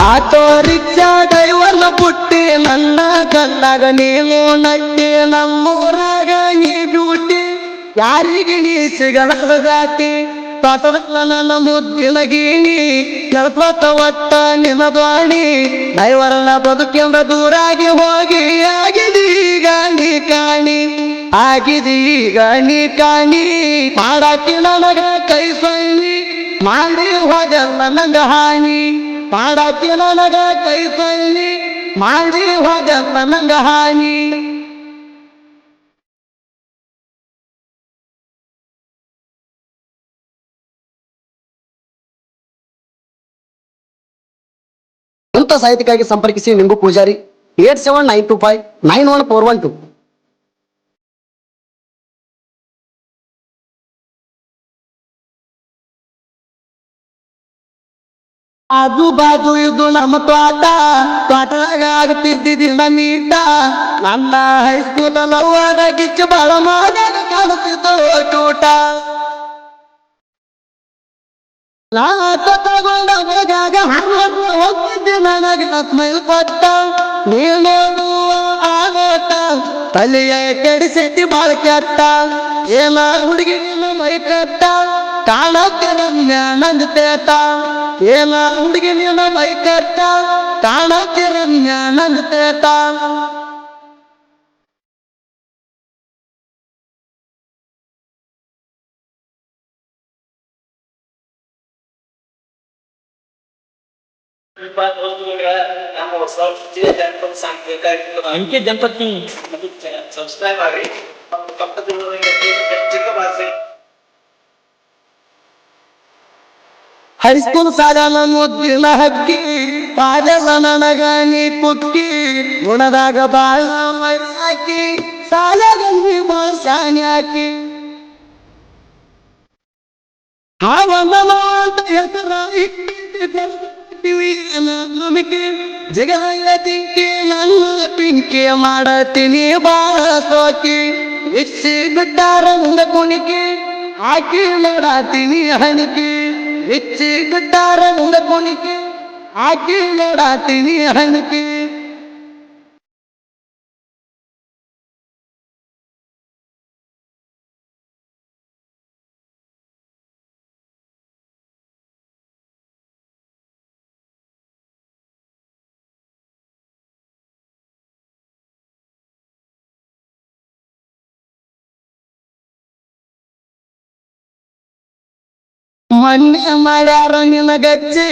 Auto rickshaw ಡ್ರೈವರ್ನ ಪುಟ್ಟಿ ನನ್ನ ಕಣ್ಣಾಗ ನೀನು ನಟ್ಟಿ ನಮ್ಮೂರಾಗ ನೀ ಡ್ಯೂಟಿ ಯಾರಿಗೆ ನೀ ಸಿಗಲಾಟಿ ಪಾತ್ರಲ್ಲ ನನ್ನ ಮುದ್ದಿನ ಗೀಣಿ ನೆನಪತ್ತ ಒಟ್ಟ ನಿನ್ನ ದ್ವಾಣಿ ಡ್ರೈವರ್ನ ಬದುಕಿಂದ ದೂರಾಗಿ ಹೋಗಿ ಆಗಿದೀಗ ನೀ ಕಾಣಿ ಆಗಿದೀಗ ನೀ ಕಾಣಿ ಮಾಡಾಕಿ ನನಗ ಕೈ ಸೊಯ್ನಿ ಮಾಡಿ ಹೋದಲ್ಲ ನಂಗ ಹಾನಿ ಮಾಡಾಕಿ ನನಗ ಕೈ ಸೊಯ್ನಿ ಮಾಡಿ ಹೋದಲ್ಲ ನಂಗ ಹಾನಿ. ಸ್ವಂತ ಸಾಹಿತ್ಯಕ್ಕಾಗಿ ಸಂಪರ್ಕಿಸಿ ನಿಂಗು ಪೂಜಾರಿ 8792591412. ಆಜು ಬಾಜು ಇದು ನಮ್ಮ ತೋಟದಾಗ ಆಗ್ತಿದ್ದಿದ್ದಿಲ್ಲ ನೀಟ ನನ್ನ ಹೈಸ್ಕೂಲ್ ಲವ್ವರ ಗಿಚ್ಚು ಬಾಳ ಮಾಡಾಗ ಕಾಣುತ್ತಿದ್ದು ಟೂಟ ತಗೊಂಡ ಹೋಗಾಗ ಹೋಗ್ತಿದ್ದೆ ನನಗೆ ಸ್ಮೈಲ್ ಕೊಟ್ಟ ನೀನು ಆಗೋಟ ತಲೆಯ ಕೆಡಿಸಿದ್ದಿ ಬಾಳ ಕೆಟ್ಟ ಏನ ಹುಡುಗಿ ನೀನು ಮೈ ಕಟ್ಟ ಕಾಣಕ್ಕೆ ರಮ್ಯ ನಂದು ತೇಟ ಏನ ಹುಡುಗಿ ನೀನು ಮೈ ಕಟ್ಟ ಕಾಣಕ್ಕೆ ರಮ್ಯ ನಂದು ತೇಟ. ಅಂಕೆ ಜನಪದ ಸಬ್ಸ್ಕ್ರೈಬ್ ಆಗಿ ಹೈಸ್ಕೂಲ್ ಸಾಲ ಮುದ್ದಿನ ಹಕ್ಕಿ ಪಾದಲ್ಲ ನನಗ ನೀ ಕುಕ್ಕಿ ಗುಣದಾಗ ಬಾಳ ಹಾಕಿ ಸಾಲದಲ್ಲಿ ಬಾಳ ಶಾನಿ ಹಾಕಿ ಅಂತ ಹೆಸರ ನಂಬಿಕೆ ಜಗಲ್ಲ ತಿಂಕಿ ನನ್ನ ಪಿಂಕಿ ಮಾಡತೀನಿ ಬಾಳ ಸೋಕಿ ಇಚ್ಚಿ ಬಿಟ್ಟಾರ ಮುಂದ ಕುಣಿಕೆ ಹಾಕಿ ಮಾಡಾತೀನಿ ಹಣಿಕೆ ಇಚ್ಚಿ ಬಿಟ್ಟಾರ ಮುಂದ ಕುಣಿಕೆ ಹಾಕಿ ಮಾಡಾತೀನಿ ಹಣಿಕೆ. ಮೊನ್ನೆ ಮಾಡ್ಯಾರ ನಿನ್ನ ಗಚ್ಚಿ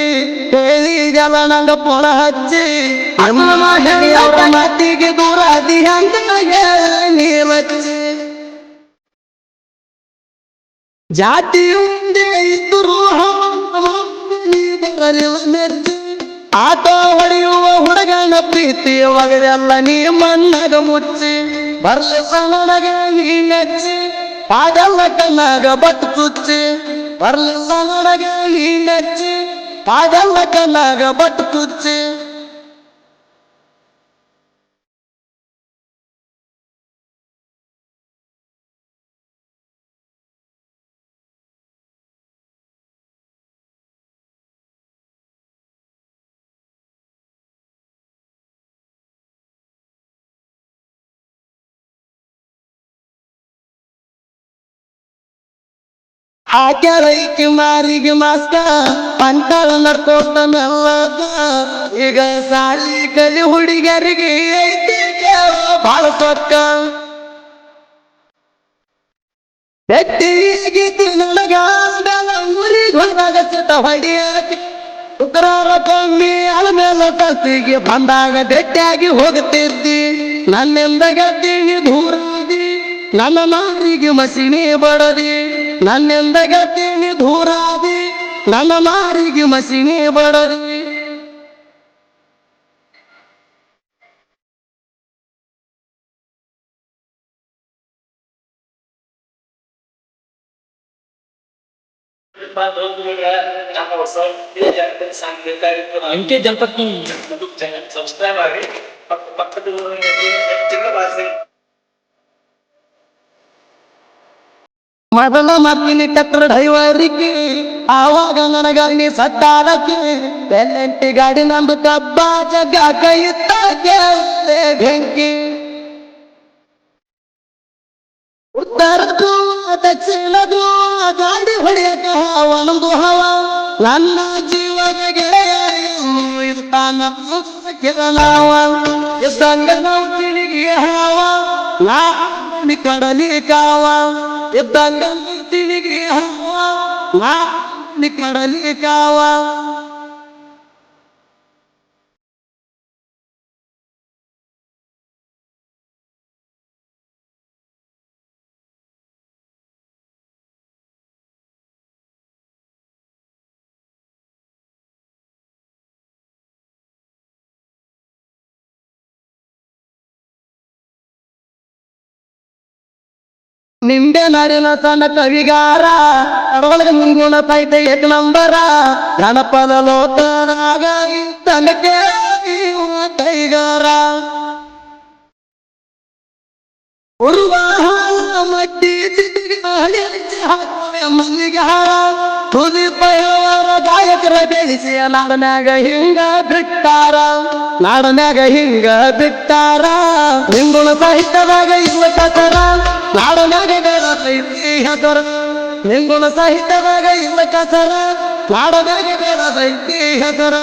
ಹೇಳಿದಲ್ಲ ನಂಗ ಪೊಣ ಹಚ್ಚಿ ಅವ್ರ ಮತ್ತಿಗೆ ದೂರ ಅದಿ ಹಂಗ ನೀವಚ್ಚಿ ಜಾತಿ ಒಂದೇ ಇದ್ರು ಮೆಚ್ಚಿ ಆಟೋ ಹೊಡೆಯುವ ಹುಡುಗನ ಪ್ರೀತಿ ಒಗದೆಲ್ಲ ನೀ ಮಣ್ಣಾಗ ಮುಚ್ಚಿ ಬರ್ಸ ನನಗ ನೀ ನೆಚ್ಚಿ ಪಾದಲ್ಲ ಕಣ್ಣಾಗ ಬಟ್ಟು ಕುಚ್ಚಿ ಬರ್ಲಿಲ್ಲ ನನಗ ನೀ ನೆಚ್ಚಿ ಪಾದಲ್ಲ ಕಣ್ಣಾಗ ಬಟ್ಟು ಕುಚ್ಚಿ. ಆಕೆ ಮಾರಿಗೆ ಮಾಸ್ಕ ಅಂತಾಳ ನಡ್ಕೋತ ಮೆಲ್ಲದ ಈಗ ಸಾಲಿ ಕಲಿ ಹುಡುಗರಿಗೆ ಐತಿ ಬಾಳ ಸೊಕ್ಕ ಗಟ್ಟಿಗೀತಿ ನನಗ ಊರಿಗೆ ಹೋದಾಗ ಸಿತ ಹೊಡಿಯಾಕೆ ಶುಕ್ರವಾರ ಕಮ್ಮಿ ಅಳಮೇಲ ಕಸಿಗೆ ಬಂದಾಗ ಗಟ್ಟಿಯಾಗಿ ಹೋಗುತ್ತಿದ್ದಿ ನನ್ನಿಂದ ಗಟ್ಟಿಗೆ ದೂರಾದಿ ನನ್ನ ಮಾರಿಗೆ ಮಸಿಣಿ ಬಡದಿ ನನ್ನಿಂದ ಗಟ್ಟಿಗೆ ದೂರಾದಿ ನನ್ನ ಮಾರಿಗೆ ಮಸಿಣಿ ಬಡದಿ. ಅಂಕೆ ಜನಪದ ಸಬ್ಸ್ಕ್ರೈಬ್ ಆಗಿ ಪಕ್ಕದ ಮೊದಲ ಮತ್ತಿನ ಕತ್ರ ಡೈವರಿಗೆ ಆವಾಗ ನನಗ ನೀ ಸತ್ತಾರಕ್ಕೆ ಬೆಲ್ಲಂಟಿ ಗಾಡಿ ನಮ್ದು ಕಬ್ಬ ಜಗ ಕೈಯುತ್ತ ಬೆಂಕಿ ಉತ್ತರದ್ದು ದಕ್ಷಿಣದು ಗಾಡಿ ಹೊಡೆಯಕ ಒಂದು ಹವ ನನ್ನ ಜೀವನ ಗೆಳೆಯ ಇರ್ತಾನ ಕಿರಣವ ಇದ್ದಂಗ ನಾವು ತಿರುಗಿ ಹಾವ ನಾ ಕಡಲಿ ಕಾವ ಇದ್ದಂಗ ತಿರುಗಿ ಹಾವ ನಾ ಕಡಲಿ ಕಾವ ನಿಂದೆ ನಾಡಿನ ಸಣ್ಣ ಕವಿಗಾರ ಅಡೊಳಗ ಮುಂಗುಣ ಪೈತೆ ಏಕ ನಂಬರ ಗಣಪದ ಲೋಕನಾಗ ತನಕೆ ಕೈಗಾರ ಉರುವಾಹ ಮಟ್ಟಿ ಮಲ್ಲಿಗೆ ಹಾರ ತುದಿ ಪೈವರ ಗಾಯಕರ ಬೆಳೆಸಿ ನಾಡನ್ಯಾಗ ಹಿಂಗ ಬಿಟ್ಟಾರ ನಾಡನ್ಯಾಗ ಹಿಂಗ ಬಿಟ್ಟಾರ ನಿಂಗುಣ ಸಾಹಿತ್ಯದಾಗ ಇಲ್ಲ ಕಸರ ನಾಡನ್ಯಾಗ ಬೇಡ ಹೆದರ ನಿಂಗುಣ ಸಾಹಿತ್ಯದಾಗ ಇಲ್ಲ ಕಸರ ನಾಡನ್ಯಾಗ ಬೇಡ ಹೆದರ